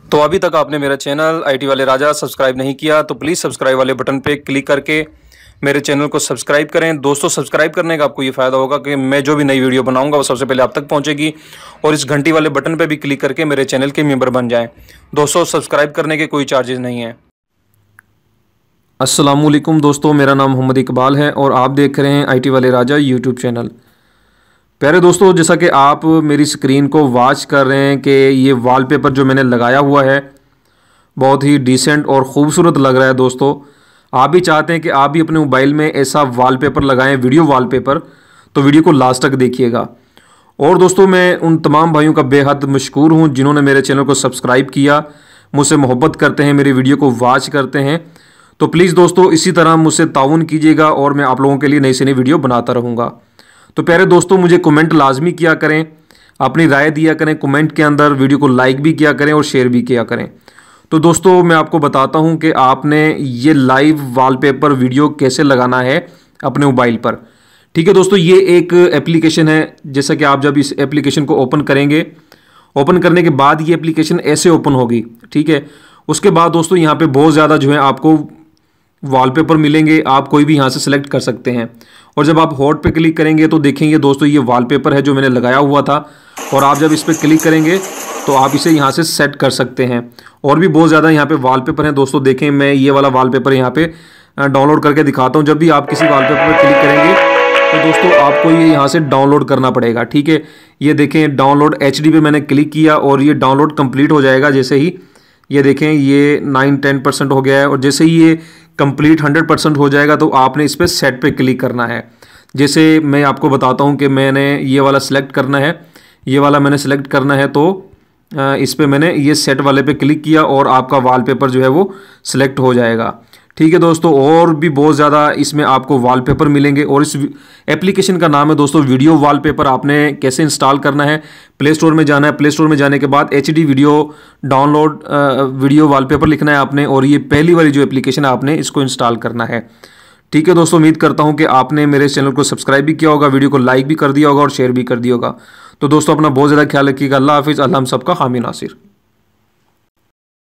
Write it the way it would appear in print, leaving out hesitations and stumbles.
तो अभी तक आपने मेरा चैनल आईटी वाले राजा सब्सक्राइब नहीं किया तो प्लीज़ सब्सक्राइब वाले बटन पे क्लिक करके मेरे चैनल को सब्सक्राइब करें। दोस्तों, सब्सक्राइब करने का आपको ये फ़ायदा होगा कि मैं जो भी नई वीडियो बनाऊंगा वो सबसे पहले आप तक पहुंचेगी, और इस घंटी वाले बटन पे भी क्लिक करके मेरे चैनल के मेंबर बन जाएं। दोस्तों, सब्सक्राइब करने के कोई चार्जेस नहीं हैं। अस्सलामुअलैकुम दोस्तों, मेरा नाम मोहम्मद इकबाल है और आप देख रहे हैं आईटी वाले राजा यूट्यूब चैनल। प्यारे दोस्तों, जैसा कि आप मेरी स्क्रीन को वॉच कर रहे हैं कि ये वॉलपेपर जो मैंने लगाया हुआ है बहुत ही डिसेंट और ख़ूबसूरत लग रहा है। दोस्तों, आप भी चाहते हैं कि आप भी अपने मोबाइल में ऐसा वॉलपेपर लगाएं, वीडियो वॉलपेपर, तो वीडियो को लास्ट तक देखिएगा। और दोस्तों, मैं उन तमाम भाइयों का बेहद मशकूर हूं जिन्होंने मेरे चैनल को सब्सक्राइब किया, मुझसे मोहब्बत करते हैं, मेरी वीडियो को वॉच करते हैं। तो प्लीज़ दोस्तों, इसी तरह मुझसे ताउन कीजिएगा और मैं आप लोगों के लिए नई से नई वीडियो बनाता रहूँगा। तो प्यारे दोस्तों, मुझे कमेंट लाजमी किया करें, अपनी राय दिया करें कमेंट के अंदर, वीडियो को लाइक भी किया करें और शेयर भी किया करें। तो दोस्तों, मैं आपको बताता हूं कि आपने ये लाइव वॉलपेपर वीडियो कैसे लगाना है अपने मोबाइल पर। ठीक है दोस्तों, ये एक एप्लीकेशन है। जैसा कि आप जब इस एप्लीकेशन को ओपन करेंगे, ओपन करने के बाद ये एप्लीकेशन ऐसे ओपन होगी। ठीक है, उसके बाद दोस्तों यहाँ पे बहुत ज़्यादा जो है आपको वॉलपेपर मिलेंगे, आप कोई भी यहाँ से सिलेक्ट कर सकते हैं। और जब आप हॉट पे क्लिक करेंगे तो देखेंगे दोस्तों, ये वॉलपेपर है जो मैंने लगाया हुआ था, और आप जब इस पर क्लिक करेंगे तो आप इसे यहाँ से सेट कर सकते हैं। और भी बहुत ज़्यादा यहाँ पे वॉलपेपर हैं दोस्तों। देखें, मैं ये वाला वॉलपेपर यहाँ पे डाउनलोड करके दिखाता हूँ। जब भी आप किसी वॉलपेपर पर क्लिक करेंगे तो दोस्तों आपको ये यहाँ से डाउनलोड करना पड़ेगा। ठीक है, ये देखें डाउनलोड HD पे मैंने क्लिक किया और ये डाउनलोड कंप्लीट हो जाएगा। जैसे ही ये देखें, ये 9-10% हो गया है, और जैसे ही ये कंप्लीट 100% हो जाएगा तो आपने इस पर सेट पे क्लिक करना है। जैसे मैं आपको बताता हूँ कि मैंने ये वाला सिलेक्ट करना है, ये वाला मैंने सिलेक्ट करना है, तो इस पे मैंने ये सेट वाले पे क्लिक किया और आपका वॉलपेपर जो है वो सिलेक्ट हो जाएगा। ठीक है दोस्तों, और भी बहुत ज़्यादा इसमें आपको वॉलपेपर मिलेंगे, और इस एप्लीकेशन का नाम है दोस्तों वीडियो वॉलपेपर। आपने कैसे इंस्टॉल करना है, प्ले स्टोर में जाना है, प्ले स्टोर में जाने के बाद HD video download video wallpaper लिखना है आपने, और ये पहली वाली जो एप्लीकेशन है आपने इसको इंस्टॉल करना है। ठीक है दोस्तों, उम्मीद करता हूँ कि आपने मेरे चैनल को सब्सक्राइब भी किया होगा, वीडियो को लाइक भी कर दिया होगा और शेयर भी कर दिया होगा। तो दोस्तों, अपना बहुत ज़्यादा ख्याल रखिएगा। अल्लाह हाफिज़। अल्लाह हम सबका हामी नासिर।